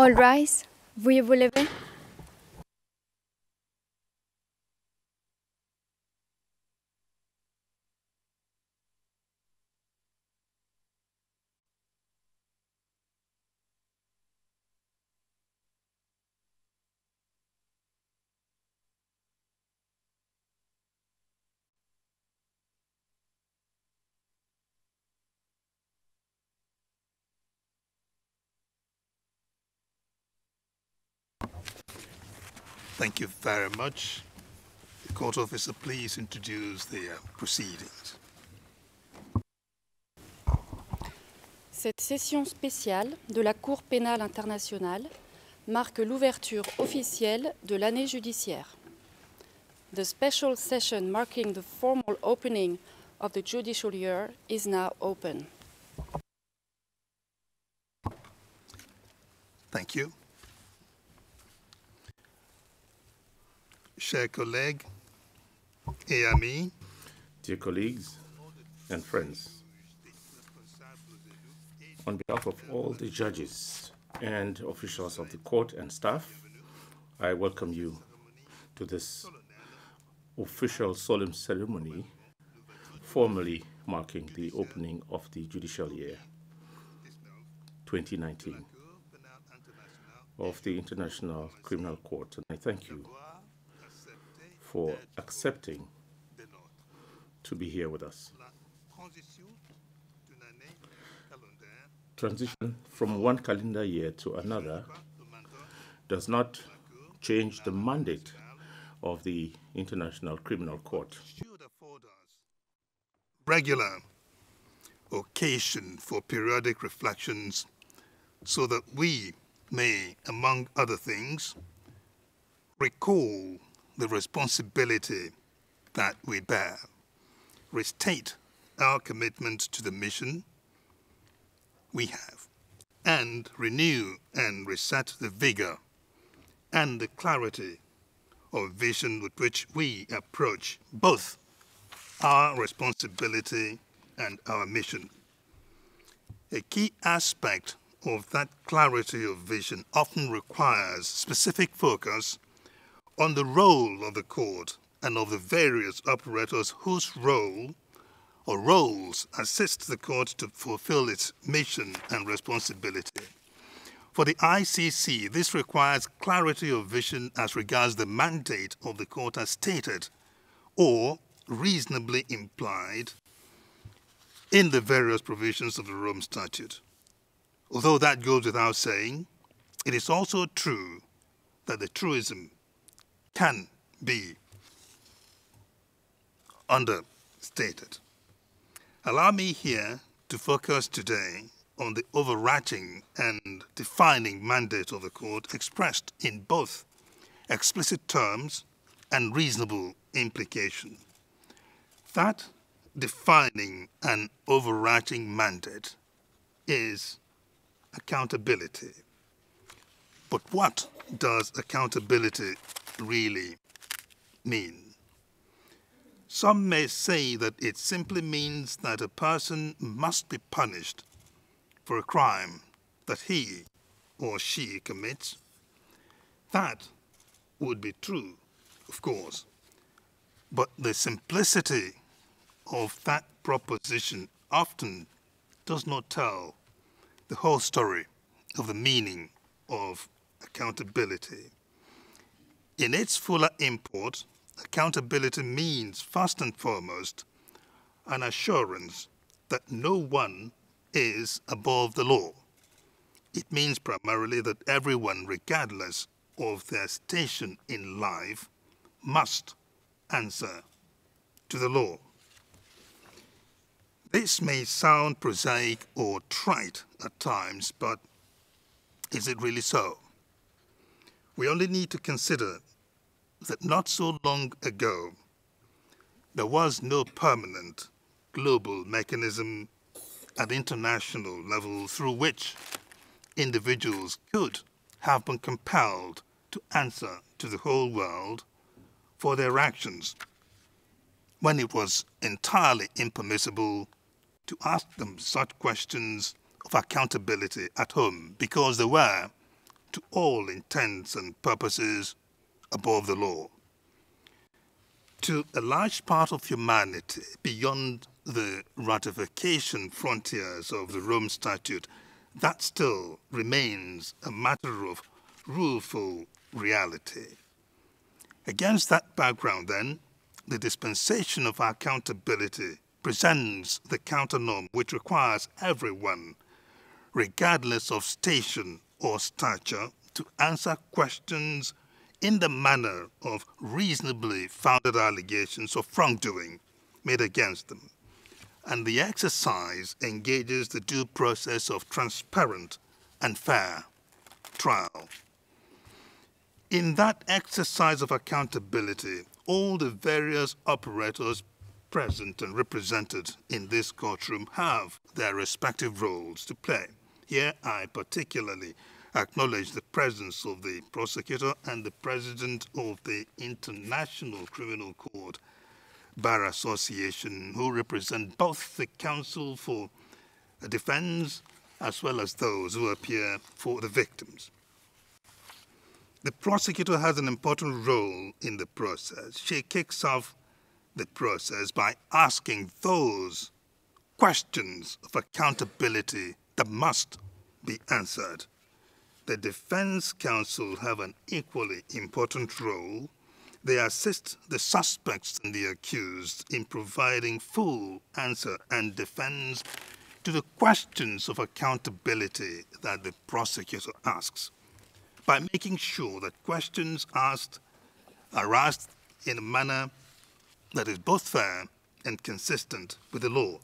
All rise. Veuillez vous lever. Thank you very much. The court officer, please introduce the proceedings. Cette session spéciale de la Cour pénale internationale marque l'ouverture officielle de l'année judiciaire. The special session marking the formal opening of the judicial year is now open. Thank you. Chers collègues et amis, dear colleagues and friends, on behalf of all the judges and officials of the court and staff, I welcome you to this official solemn ceremony formally marking the opening of the judicial year 2019 of the International Criminal Court. And I thank you for accepting to be here with us. Transition from one calendar year to another does not change the mandate of the International Criminal Court. Regular occasion for periodic reflections so that we may, among other things, recall the responsibility that we bear, restate our commitment to the mission we have, and renew and reset the vigor and the clarity of vision with which we approach both our responsibility and our mission. A key aspect of that clarity of vision often requires specific focus on the role of the court and of the various operators whose role or roles assist the court to fulfill its mission and responsibility. For the ICC, this requires clarity of vision as regards the mandate of the court as stated or reasonably implied in the various provisions of the Rome Statute. Although that goes without saying, it is also true that the truism can be understated. Allow me here to focus today on the overarching and defining mandate of the court expressed in both explicit terms and reasonable implication. That defining and overarching mandate is accountability. But what does accountability really mean? Some may say that it simply means that a person must be punished for a crime that he or she commits. That would be true, of course, but the simplicity of that proposition often does not tell the whole story of the meaning of accountability. In its fuller import, accountability means, first and foremost, an assurance that no one is above the law. It means primarily that everyone, regardless of their station in life, must answer to the law. This may sound prosaic or trite at times, but is it really so? We only need to consider that not so long ago, there was no permanent global mechanism at the international level through which individuals could have been compelled to answer to the whole world for their actions, when it was entirely impermissible to ask them such questions of accountability at home, because they were to all intents and purposes above the law. To a large part of humanity, beyond the ratification frontiers of the Rome Statute, that still remains a matter of rueful reality. Against that background, then, the dispensation of accountability presents the counter-norm which requires everyone, regardless of station or stature, to answer questions in the manner of reasonably founded allegations of wrongdoing made against them. And the exercise engages the due process of transparent and fair trial. In that exercise of accountability, all the various operators present and represented in this courtroom have their respective roles to play. Here I particularly acknowledge the presence of the prosecutor and the president of the International Criminal Court Bar Association, who represent both the counsel for the defense as well as those who appear for the victims. The prosecutor has an important role in the process. She kicks off the process by asking those questions of accountability that must be answered. The defense counsel have an equally important role. They assist the suspects and the accused in providing full answer and defense to the questions of accountability that the prosecutor asks, by making sure that questions asked are asked in a manner that is both fair and consistent with the law.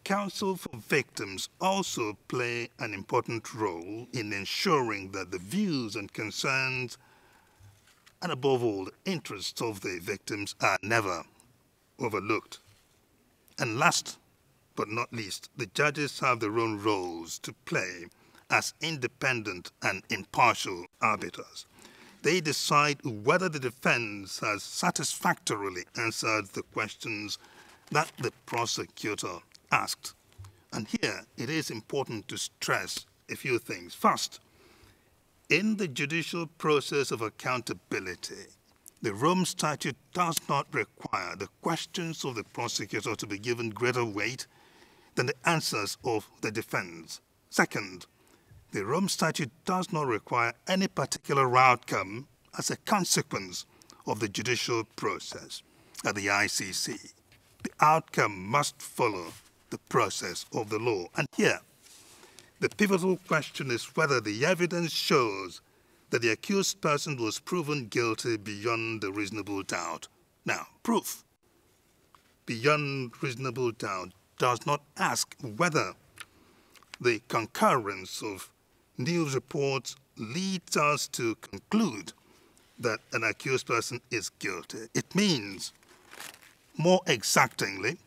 Counsel for victims also play an important role in ensuring that the views and concerns, and above all, the interests of the victims are never overlooked. And last but not least, the judges have their own roles to play as independent and impartial arbiters. They decide whether the defense has satisfactorily answered the questions that the prosecutor asked. And here it is important to stress a few things. First, in the judicial process of accountability, the Rome Statute does not require the questions of the prosecutor to be given greater weight than the answers of the defense. Second, the Rome Statute does not require any particular outcome as a consequence of the judicial process at the ICC. The outcome must follow the process of the law. And here, the pivotal question is whether the evidence shows that the accused person was proven guilty beyond a reasonable doubt. Now, proof beyond reasonable doubt does not ask whether the concurrence of news reports leads us to conclude that an accused person is guilty. It means, more exactingly,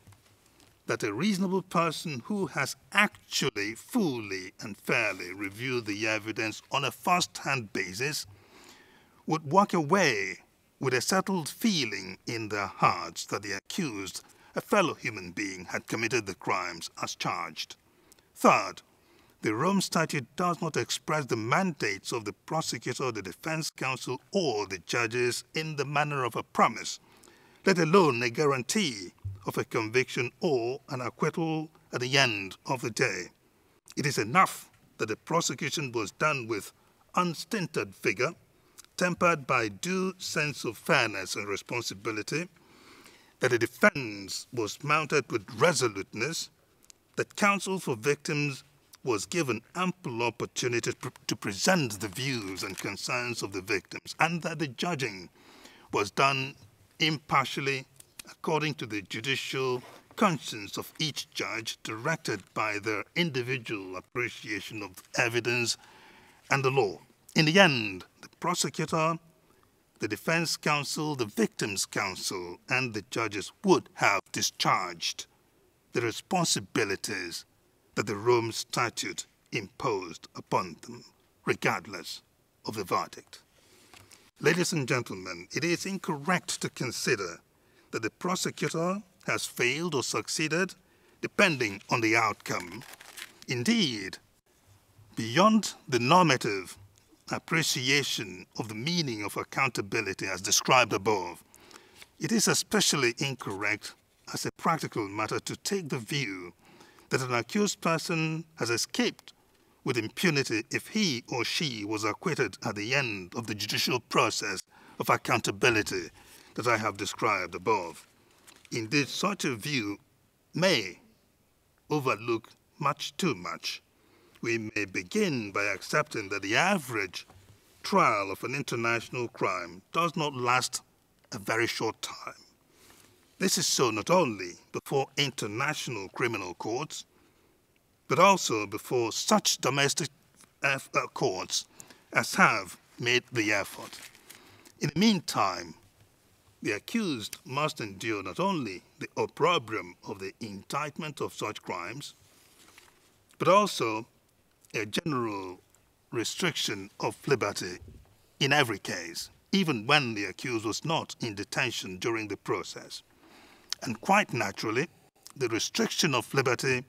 that a reasonable person who has actually fully and fairly reviewed the evidence on a first-hand basis would walk away with a settled feeling in their hearts that the accused, a fellow human being, had committed the crimes as charged. Third, the Rome Statute does not express the mandates of the prosecutor, the defense counsel, or the judges in the manner of a promise, let alone a guarantee of a conviction or an acquittal at the end of the day. It is enough that the prosecution was done with unstinted vigor, tempered by due sense of fairness and responsibility, that the defense was mounted with resoluteness, that counsel for victims was given ample opportunity to present the views and concerns of the victims, and that the judging was done impartially according to the judicial conscience of each judge, directed by their individual appreciation of evidence and the law. In the end, the prosecutor, the defense counsel, the victim's counsel, and the judges would have discharged the responsibilities that the Rome Statute imposed upon them, regardless of the verdict. Ladies and gentlemen, it is incorrect to consider that the prosecutor has failed or succeeded, depending on the outcome. Indeed, beyond the normative appreciation of the meaning of accountability as described above, it is especially incorrect as a practical matter to take the view that an accused person has escaped with impunity if he or she was acquitted at the end of the judicial process of accountability that I have described above. Indeed, such a view may overlook much too much. We may begin by accepting that the average trial of an international crime does not last a very short time. This is so not only before international criminal courts, but also before such domestic courts as have made the effort. In the meantime, the accused must endure not only the opprobrium of the indictment of such crimes, but also a general restriction of liberty in every case, even when the accused was not in detention during the process. And quite naturally, the restriction of liberty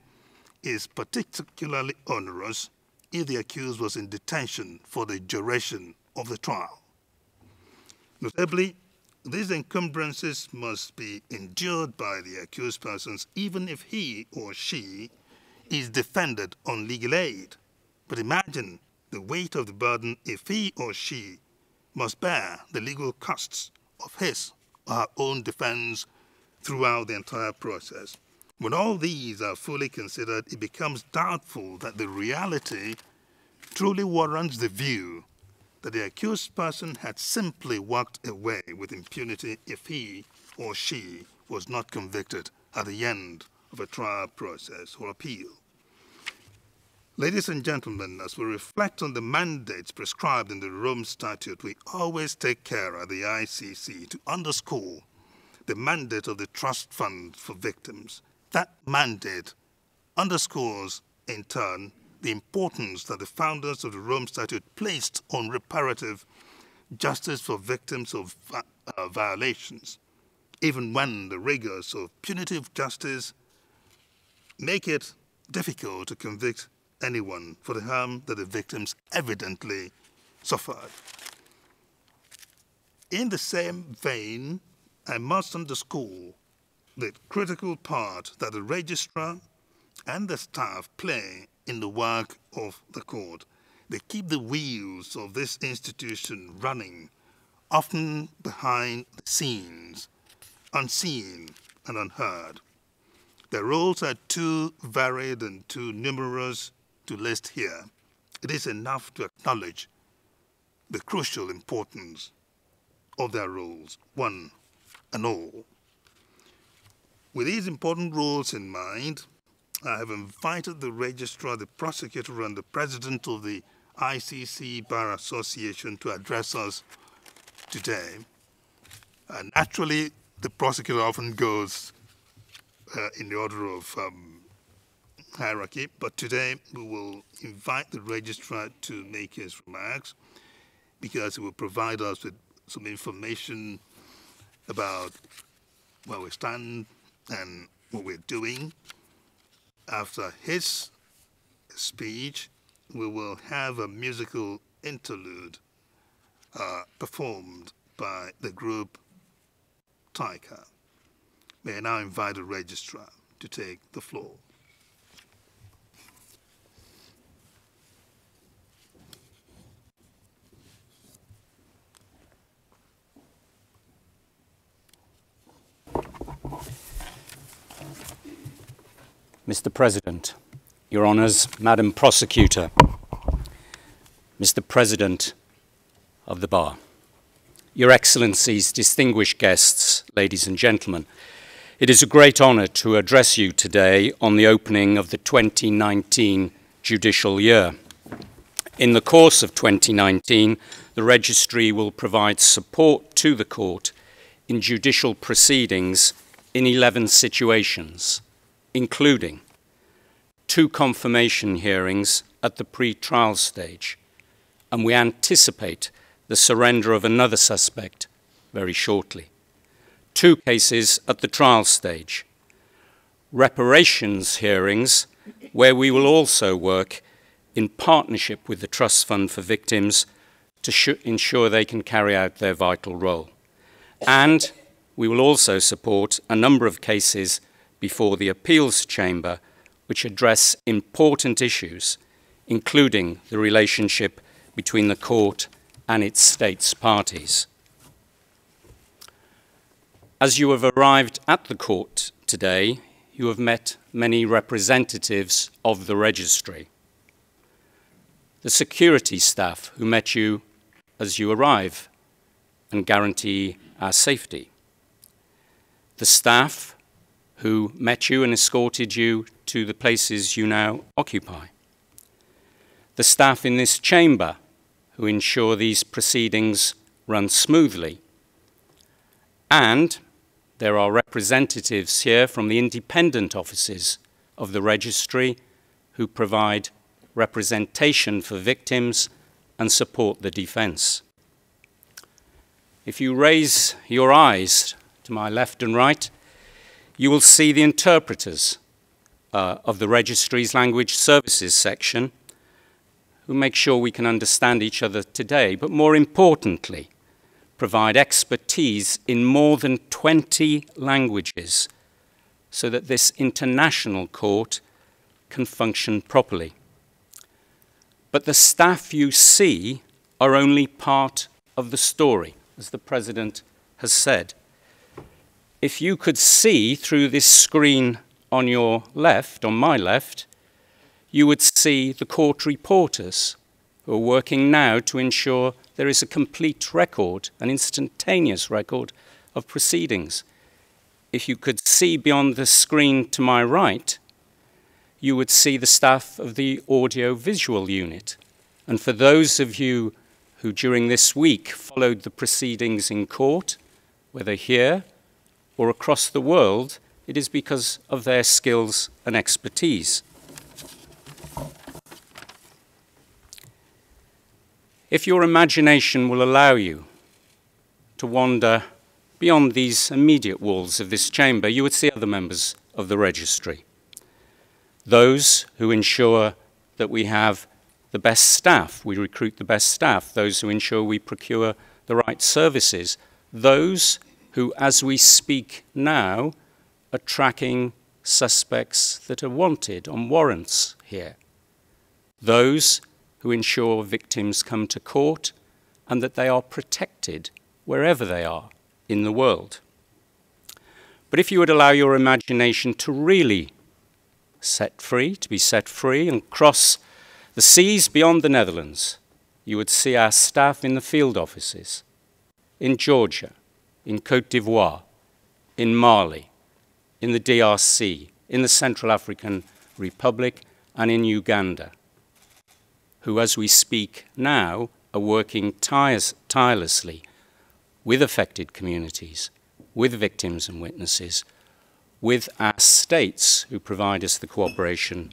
is particularly onerous if the accused was in detention for the duration of the trial. Notably, these encumbrances must be endured by the accused persons even if he or she is defended on legal aid. But imagine the weight of the burden if he or she must bear the legal costs of his or her own defense throughout the entire process. When all these are fully considered, it becomes doubtful that the reality truly warrants the view that the accused person had simply walked away with impunity if he or she was not convicted at the end of a trial process or appeal. Ladies and gentlemen, as we reflect on the mandates prescribed in the Rome Statute, we always take care at the ICC to underscore the mandate of the Trust Fund for Victims. That mandate underscores, in turn, the importance that the founders of the Rome Statute placed on reparative justice for victims of violations, even when the rigors of punitive justice make it difficult to convict anyone for the harm that the victims evidently suffered. In the same vein, I must underscore the critical part that the registrar and the staff play in the work of the court. They keep the wheels of this institution running, often behind the scenes, unseen and unheard. Their roles are too varied and too numerous to list here. It is enough to acknowledge the crucial importance of their roles, one and all. With these important roles in mind, I have invited the registrar, the prosecutor, and the president of the ICC Bar Association to address us today. Naturally, the prosecutor often goes in the order of hierarchy, but today we will invite the registrar to make his remarks because he will provide us with some information about where we stand and what we're doing. After his speech, we will have a musical interlude performed by the group Taika. May I now invite the registrar to take the floor. Mr. President, Your Honours, Madam Prosecutor, Mr. President of the Bar, Your Excellencies, distinguished guests, ladies and gentlemen, it is a great honour to address you today on the opening of the 2019 judicial year. In the course of 2019, the Registry will provide support to the Court in judicial proceedings in 11 situations, including 2 confirmation hearings at the pre-trial stage, and we anticipate the surrender of another suspect very shortly. 2 cases at the trial stage, reparations hearings where we will also work in partnership with the Trust Fund for Victims to ensure they can carry out their vital role. And we will also support a number of cases before the Appeals Chamber which address important issues, including the relationship between the court and its states parties. As you have arrived at the court today, you have met many representatives of the registry. The security staff who met you as you arrive and guarantee our safety. The staff who met you and escorted you to the places you now occupy. The staff in this chamber who ensure these proceedings run smoothly. And there are representatives here from the independent offices of the registry who provide representation for victims and support the defence. If you raise your eyes to my left and right, you will see the interpreters of the registry's language services section who make sure we can understand each other today, but more importantly, provide expertise in more than 20 languages so that this international court can function properly. But the staff you see are only part of the story, as the President has said. If you could see through this screen on your left, on my left, you would see the court reporters who are working now to ensure there is a complete record, an instantaneous record of proceedings. If you could see beyond the screen to my right, you would see the staff of the audio-visual unit. And for those of you who during this week followed the proceedings in court, whether here or across the world, it is because of their skills and expertise. If your imagination will allow you to wander beyond these immediate walls of this chamber, you would see other members of the registry. Those who ensure that we have the best staff, we recruit the best staff, those who ensure we procure the right services, those who, as we speak now, are tracking suspects that are wanted on warrants here. Those who ensure victims come to court and that they are protected wherever they are in the world. But if you would allow your imagination to really be set free and cross the seas beyond the Netherlands, you would see our staff in the field offices, in Georgia, in Côte d'Ivoire, in Mali, in the DRC, in the Central African Republic, and in Uganda, who, as we speak now, are working tirelessly with affected communities, with victims and witnesses, with our states who provide us the cooperation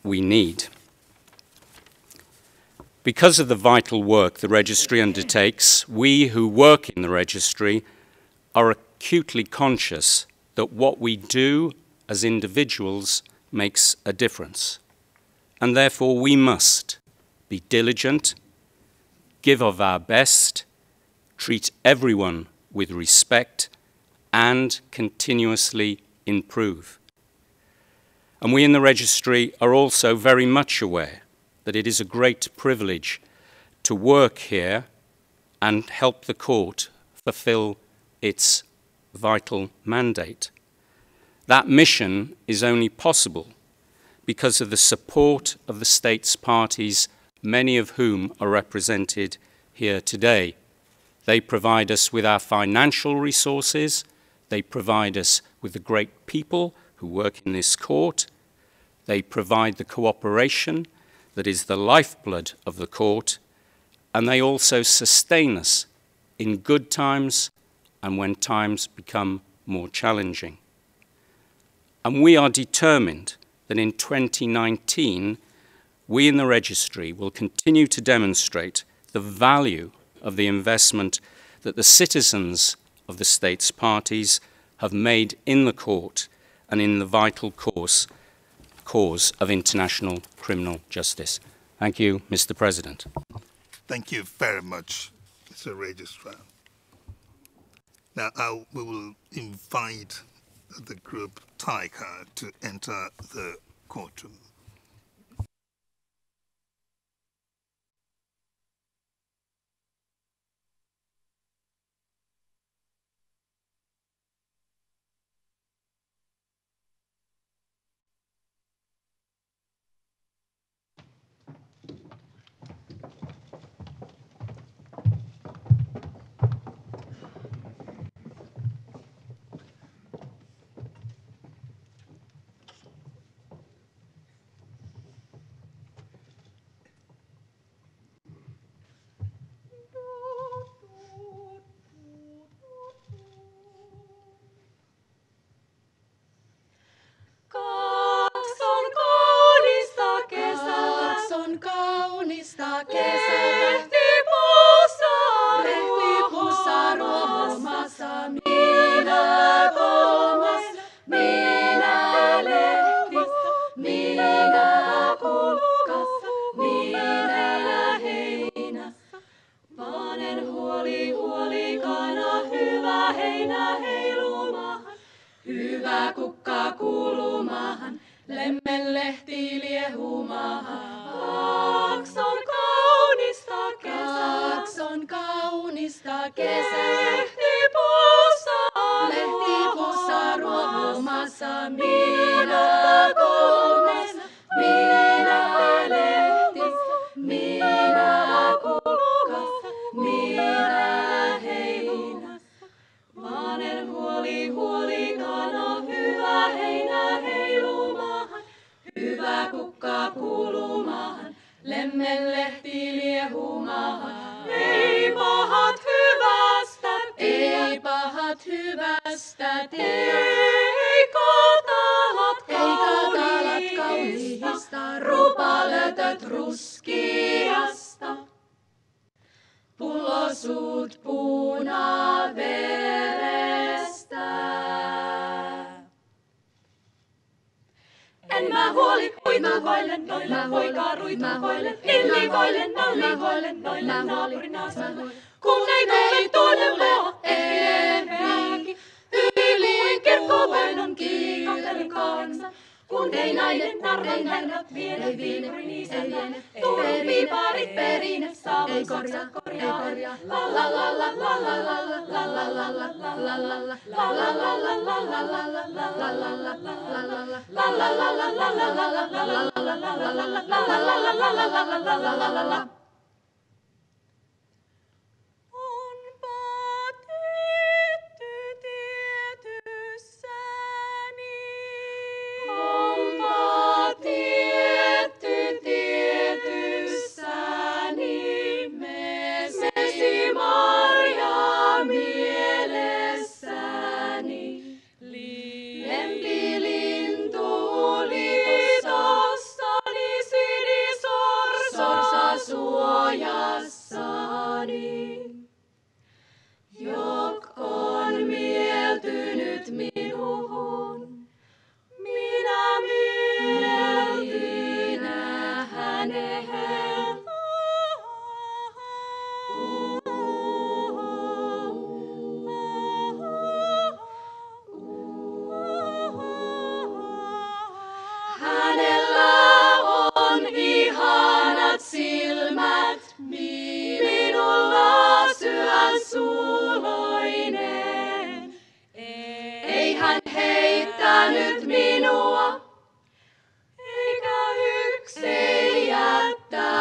we need. Because of the vital work the registry undertakes, we who work in the registry are acutely conscious that what we do as individuals makes a difference. And therefore we must be diligent, give of our best, treat everyone with respect, and continuously improve. And we in the registry are also very much aware that it is a great privilege to work here and help the court fulfill its vital mandate. That mission is only possible because of the support of the states parties, many of whom are represented here today. They provide us with our financial resources, they provide us with the great people who work in this court, they provide the cooperation that is the lifeblood of the court, and they also sustain us in good times and when times become more challenging. And we are determined that in 2019, we in the registry will continue to demonstrate the value of the investment that the citizens of the states parties have made in the court and in the vital cause of international criminal justice. Thank you, Mr. President. Thank you very much, Mr. Registrar. Now, we will invite the group Tiger to enter the courtroom. Kaunista kesää. Lehti pussa ruomassa. Minä kolmas, minä lehti, minä kukka, minä heinä. Panen huolikana, hyvä heinä heilumahan, hyvä kukka kuulumahan, lemmenlehti liehumahan. Kakson kaunista kesää. Lehti pussa ruohomassa. Minä kolmas, minä lehti, minä kukka, minä heinä. Panen huolikana, hyvä heinä heilumahan, hyvä kukka kuulumahan, lemmenlehti liehumahan. Ei pahat hyvästä tee, ei katalat kauniista, rupalötöt ruskeasta. Pullosuut punaverestä. En mä huoli, huitukoilen, noille poikaruitukoilen, illikoilen, noille naapurinaisen. Kun ei tule tuonne luo, ehdi, yli kirkkovainon kiikatteli kahdeksan. Kun ei nainen narran herrat viene viipurin isänä, Turun piiparit perinne saavun saksat korjaa. La la la la la la la la la la la la la la la la. Suojassani, jok on mieltynyt minuun, minä mieltynä hänehen. Hänellä on ihanat silmät, minulla sydän suloinen. Ei hän heittänyt minua, eikä yksin jättänyt.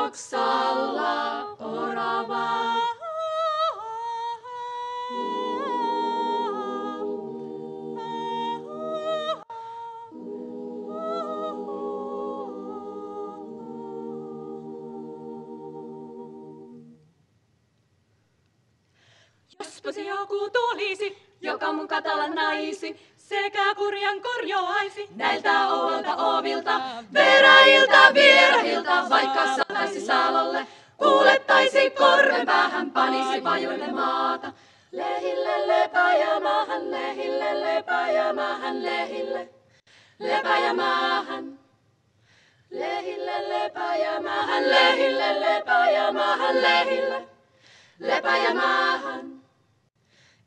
oksalla orava. Jospa se joku tulisi, joka mun katalan naisi, sekä kurjan korjoaisi näiltä ovalta ovilta, veräiltä vierahilta, vaikka sataisi saalolle, kuulettaisi korven päähän, panisi pajuille maata. Lehille lepäjämaahan, lehille lepäjämaahan, lehille lepäjämaahan. Lehille lepäjämaahan, lehille lepäjämaahan, lehille lepäjämaahan.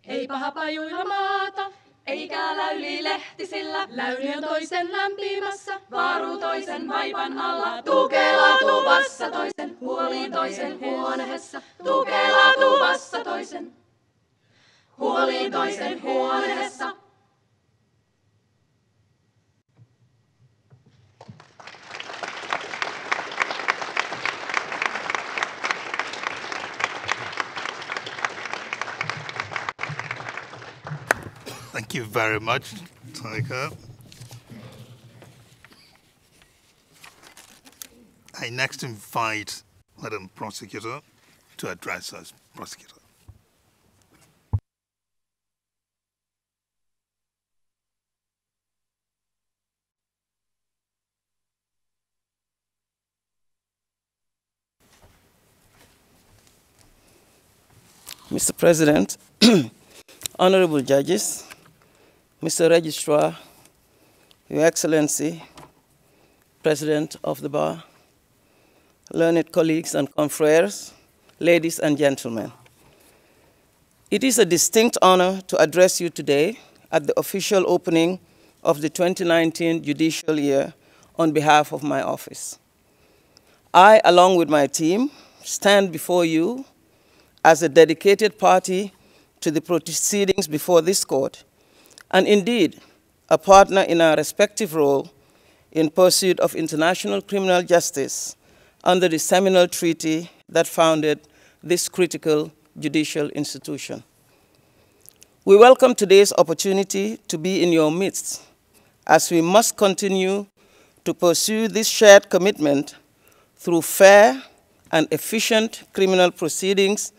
Ei paha pajuilla maata, eikä läyli lehtisillä. Läyli on toisen lämpimässä, varu toisen vaipan alla. Tukela tuvassa toisen, huoliin toisen huoneessa. Tukela tuvassa toisen, huoliin toisen huoneessa. Thank you very much, Taika. I next invite Madam Prosecutor to address us. Prosecutor. Mr. President, honorable judges, Mr. Registrar, Your Excellency, President of the Bar, learned colleagues and confreres, ladies and gentlemen. It is a distinct honor to address you today at the official opening of the 2019 judicial year on behalf of my office. I, along with my team, stand before you as a dedicated party to the proceedings before this court, and indeed a partner in our respective role in pursuit of international criminal justice under the seminal treaty that founded this critical judicial institution. We welcome today's opportunity to be in your midst, as we must continue to pursue this shared commitment through fair and efficient criminal proceedings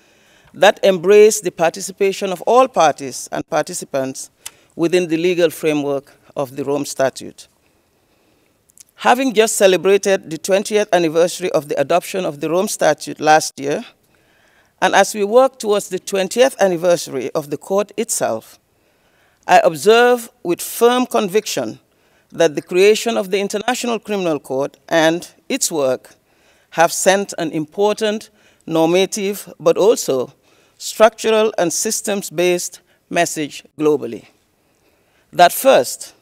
that embrace the participation of all parties and participants within the legal framework of the Rome Statute. Having just celebrated the 20th anniversary of the adoption of the Rome Statute last year, and as we work towards the 20th anniversary of the court itself, I observe with firm conviction that the creation of the International Criminal Court and its work have sent an important normative but also structural and systems-based message globally. That first,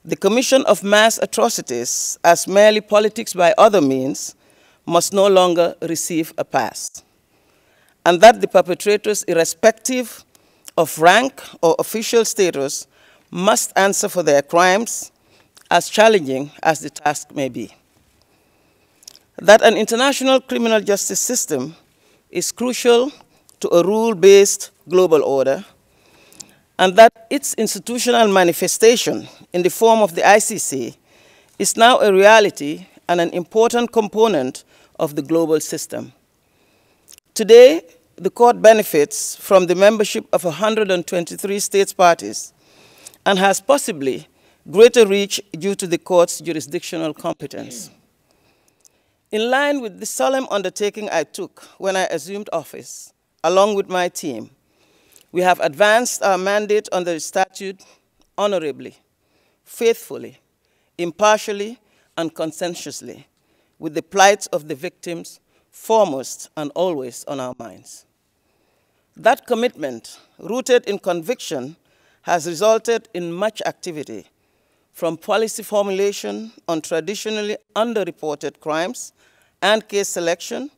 the commission of mass atrocities as merely politics by other means must no longer receive a pass, and that the perpetrators, irrespective of rank or official status, must answer for their crimes, as challenging as the task may be. That an international criminal justice system is crucial to a rule-based global order, and that its institutional manifestation in the form of the ICC is now a reality and an important component of the global system. Today, the court benefits from the membership of 123 states parties and has possibly greater reach due to the court's jurisdictional competence. In line with the solemn undertaking I took when I assumed office, along with my team, we have advanced our mandate under the statute honorably, faithfully, impartially, and conscientiously, with the plight of the victims foremost and always on our minds. That commitment, rooted in conviction, has resulted in much activity, from policy formulation on traditionally underreported crimes and case selection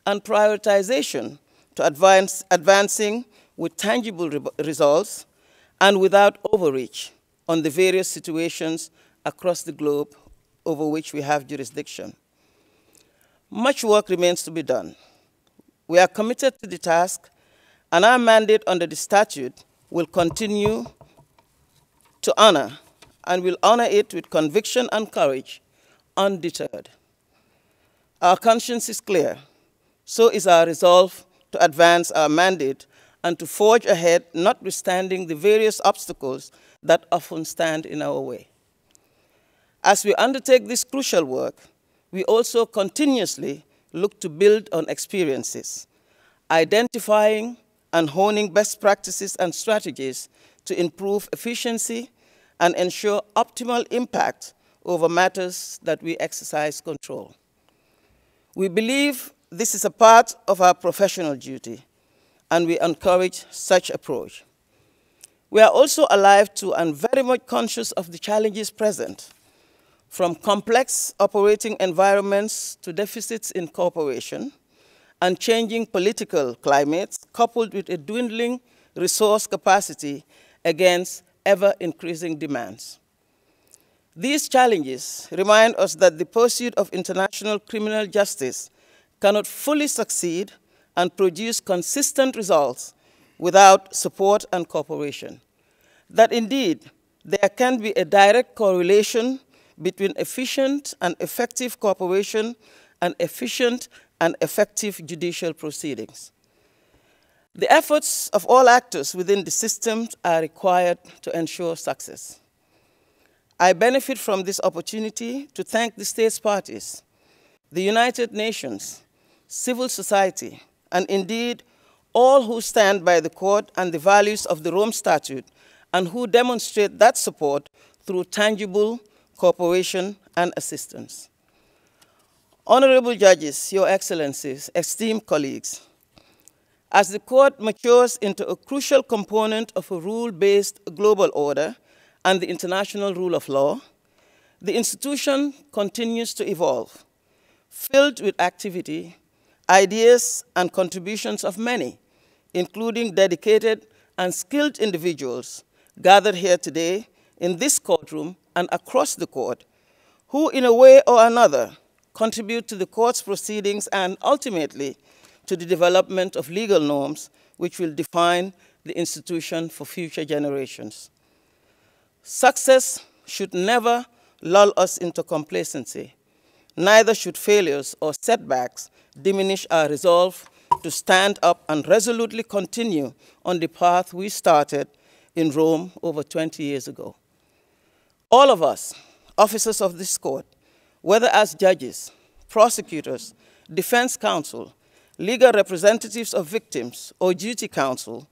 and prioritization to advancing with tangible results and without overreach on the various situations across the globe over which we have jurisdiction. much work remains to be done. We are committed to the task, and our mandate under the statute will continue to honor, and will honor it with conviction and courage, undeterred. Our conscience is clear. So is our resolve to advance our mandate and to forge ahead, notwithstanding the various obstacles that often stand in our way. As we undertake this crucial work, we also continuously look to build on experiences, identifying and honing best practices and strategies to improve efficiency and ensure optimal impact over matters that we exercise control. We believe this is a part of our professional duty, and we encourage such approach. We are also alive to and very much conscious of the challenges present, from complex operating environments to deficits in cooperation and changing political climates, coupled with a dwindling resource capacity against ever-increasing demands. These challenges remind us that the pursuit of international criminal justice cannot fully succeed and produce consistent results without support and cooperation. That indeed, there can be a direct correlation between efficient and effective cooperation and efficient and effective judicial proceedings. The efforts of all actors within the system are required to ensure success. I benefit from this opportunity to thank the states parties, the United Nations, civil society, and indeed all who stand by the court and the values of the Rome Statute and who demonstrate that support through tangible cooperation and assistance. Honorable judges, your excellencies, esteemed colleagues, as the court matures into a crucial component of a rule-based global order and the international rule of law, the institution continues to evolve, filled with activity, ideas, and contributions of many, including dedicated and skilled individuals gathered here today in this courtroom and across the court, who in a way or another contribute to the court's proceedings and ultimately to the development of legal norms which will define the institution for future generations. Success should never lull us into complacency. Neither should failures or setbacks diminish our resolve to stand up and resolutely continue on the path we started in Rome over 20 years ago. All of us, officers of this court, whether as judges, prosecutors, defense counsel, legal representatives of victims, or duty counsel,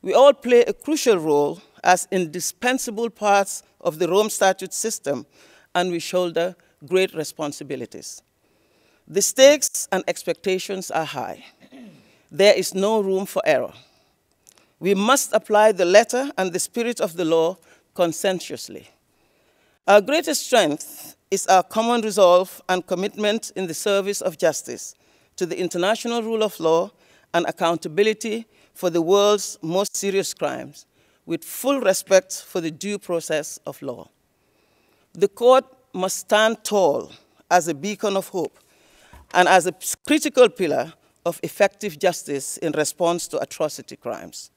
we all play a crucial role as indispensable parts of the Rome Statute system, and we shoulder great responsibilities. The stakes and expectations are high. There is no room for error. We must apply the letter and the spirit of the law conscientiously. Our greatest strength is our common resolve and commitment in the service of justice, to the international rule of law and accountability for the world's most serious crimes, with full respect for the due process of law. The court must stand tall as a beacon of hope and as a critical pillar of effective justice in response to atrocity crimes.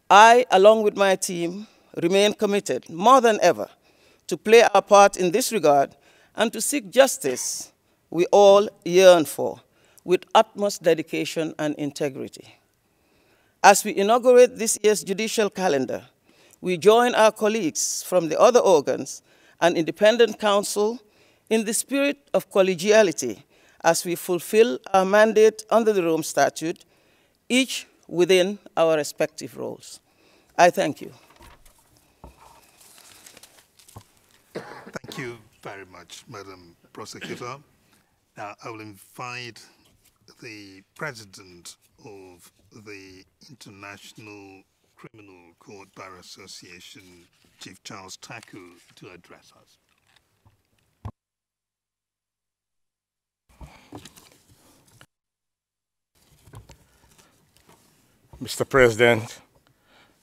I, along with my team, remain committed more than ever to play our part in this regard and to seek justice we all yearn for with utmost dedication and integrity. As we inaugurate this year's judicial calendar, we join our colleagues from the other organs and independent counsel in the spirit of collegiality as we fulfill our mandate under the Rome Statute, each within our respective roles. I thank you. Thank you very much, Madam Prosecutor. Now, I will invite the President of the International Criminal Court Bar Association, Chief Charles Taku, to address us. Mr. President,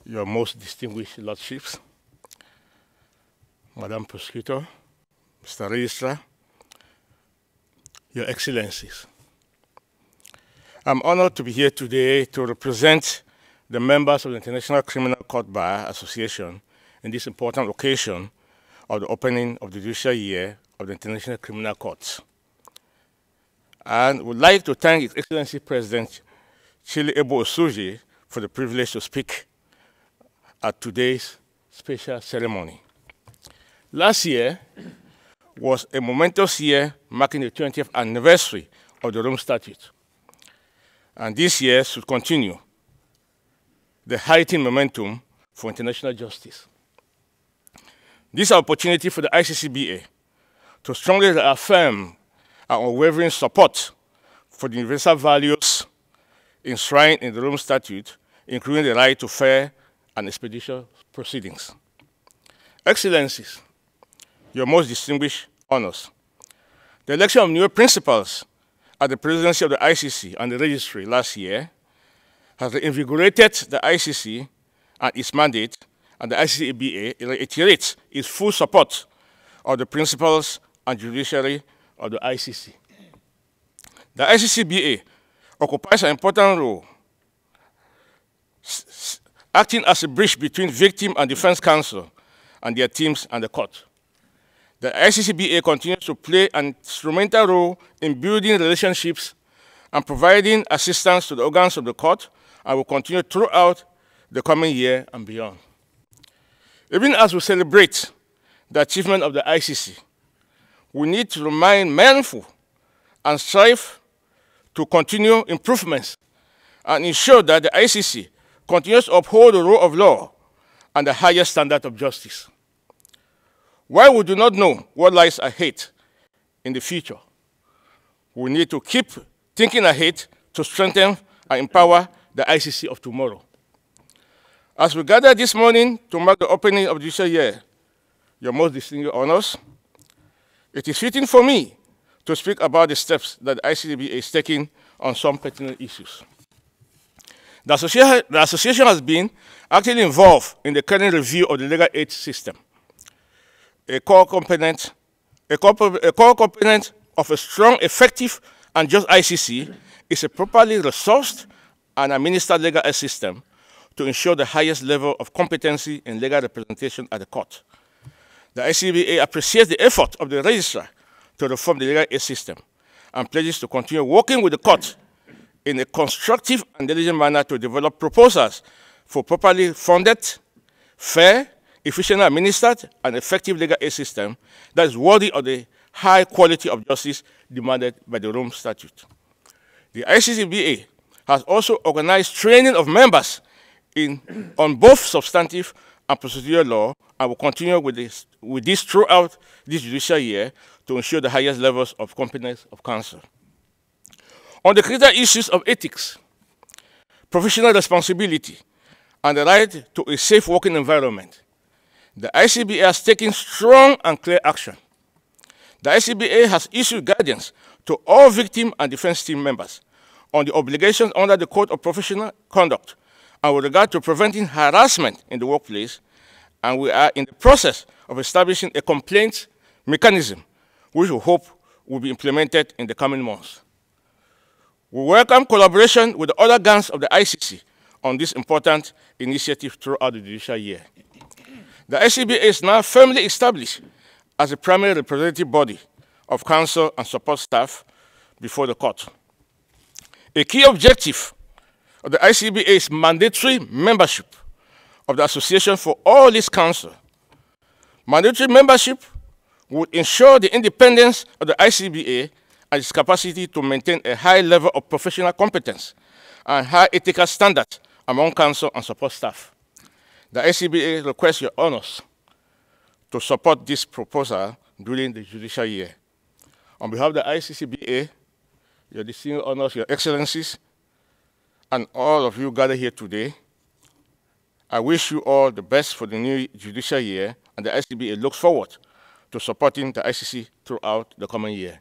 your most distinguished lordships, Madam Prosecutor, Mr. Registrar, Your Excellencies. I'm honored to be here today to represent the members of the International Criminal Court Bar Association in this important occasion of the opening of the judicial year of the International Criminal Court. And would like to thank His Excellency President Chile Ebo Osuji for the privilege to speak at today's special ceremony. Last year was a momentous year marking the 20th anniversary of the Rome Statute. And this year should continue the heightened momentum for international justice. This is an opportunity for the ICCBA to strongly reaffirm our unwavering support for the universal values enshrined in the Rome Statute, including the right to fair and expeditious proceedings. Excellencies, your most distinguished honors, the election of new principals at the presidency of the ICC and the registry last year has reinvigorated the ICC and its mandate, and the ICCBA reiterates its full support of the principals and judiciary of the ICC. The ICCBA occupies an important role, acting as a bridge between victim and defense counsel and their teams and the court. The ICCBA continues to play an instrumental role in building relationships and providing assistance to the organs of the court, and will continue throughout the coming year and beyond. Even as we celebrate the achievement of the ICC, we need to remain mindful and strive to continue improvements and ensure that the ICC continues to uphold the rule of law and the highest standard of justice. While we do not know what lies ahead in the future, we need to keep thinking ahead to strengthen and empower the ICC of tomorrow. As we gather this morning to mark the opening of the judicial year, your most distinguished honors, it is fitting for me to speak about the steps that the ICCBA is taking on some pertinent issues. The association has been actively involved in the current review of the legal aid system. A core component of a strong, effective, and just ICC is a properly resourced and administered legal aid system to ensure the highest level of competency in legal representation at the court. The ICCBA appreciates the effort of the registrar to reform the legal aid system and pledges to continue working with the court in a constructive and diligent manner to develop proposals for properly funded, fair, efficiently administered, and effective legal aid system that is worthy of the high quality of justice demanded by the Rome Statute. The ICCBA has also organized training of members on both substantive and procedural law, and will continue with this throughout this judicial year to ensure the highest levels of competence of counsel. On the critical issues of ethics, professional responsibility, and the right to a safe working environment, the ICCBA has taken strong and clear action. The ICCBA has issued guidance to all victim and defense team members on the obligations under the Code of Professional Conduct and with regard to preventing harassment in the workplace, and we are in the process of establishing a complaint mechanism which we hope will be implemented in the coming months. We welcome collaboration with the other gangs of the ICC on this important initiative throughout the judicial year. The ICCBA is now firmly established as a primary representative body of counsel and support staff before the court. A key objective of the ICCBA is mandatory membership of the association for all its counsel. Mandatory membership would ensure the independence of the ICCBA and its capacity to maintain a high level of professional competence and high ethical standards among counsel and support staff. The ICCBA requests your honors to support this proposal during the judicial year. On behalf of the ICCBA, your distinguished honors, your excellencies, and all of you gathered here today, I wish you all the best for the new judicial year, and the ICCBA looks forward to supporting the ICC throughout the coming year.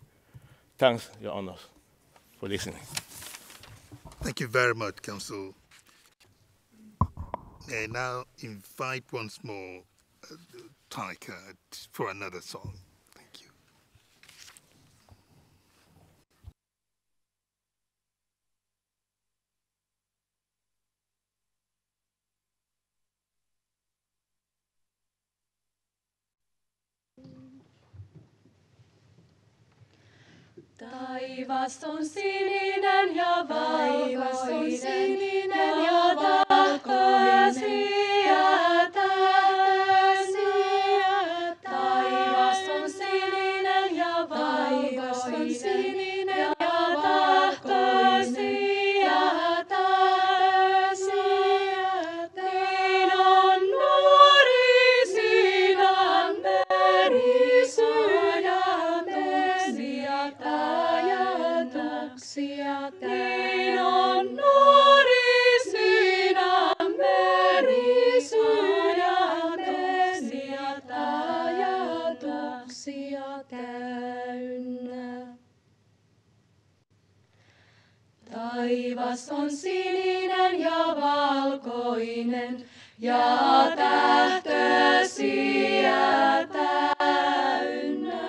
Thanks, your honors, for listening. Thank you very much, Counsel. I now invite once more Taika for another song. Taivas on sininen ja valkoinen ja tähtöisiä tähtöisiä. Taivas on sininen ja valkoinen ja tähtöisiä tähtöisiä. Niin on nuori sinä meri sydämesi ajatuksia niin on nuori sydämeri sydämesi ajatuksia täynnä. Taivas on sininen ja valkoinen ja tähtöisiä täynnä.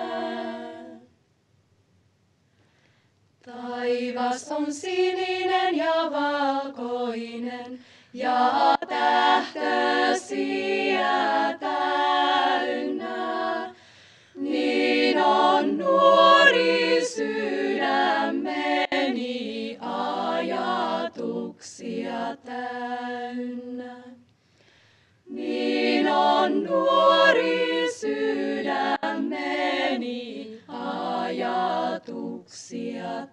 Taivas on sininen ja valkoinen ja tähtöisiä täynnä. Niin on nuori sydämeni ajatuksia täynnä. Niin on nuori sydämeni ajatuksia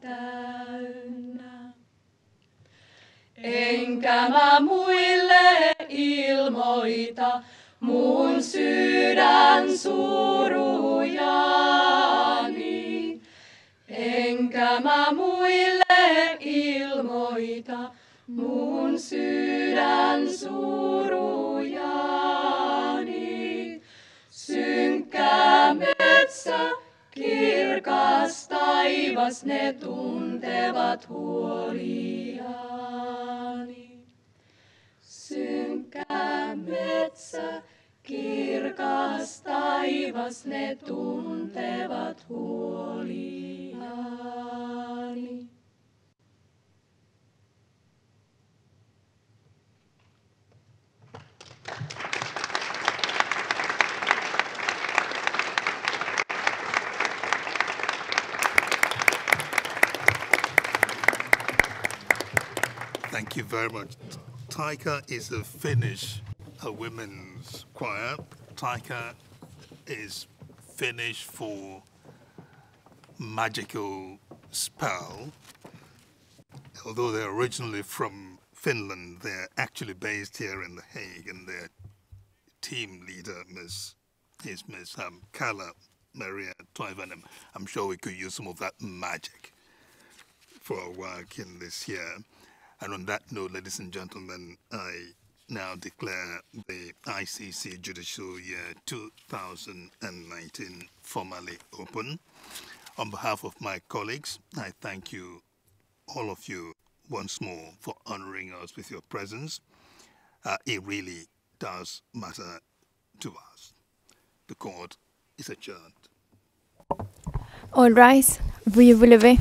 täynnä. Enkä mä muille ilmoita mun sydän surujani. Enkä mä muille ilmoita mun sydän surujani. Synkkä metsä, kirkas taivas, ne tuntevat huoliani. Synkkä metsä, kirkas taivas, ne tuntevat huoliani. Thank you very much. Taika is a Finnish women's choir. Taika is Finnish for magical spell. Although they're originally from Finland, they're actually based here in The Hague, and their team leader is Miss Kala Maria Toivonen. I'm sure we could use some of that magic for our work in this year. And on that note, ladies and gentlemen, I now declare the ICC Judicial Year 2019 formally open. On behalf of my colleagues, I thank you, all of you, once more for honoring us with your presence. It really does matter to us. The court is adjourned. All rise. Veuillez vous lever.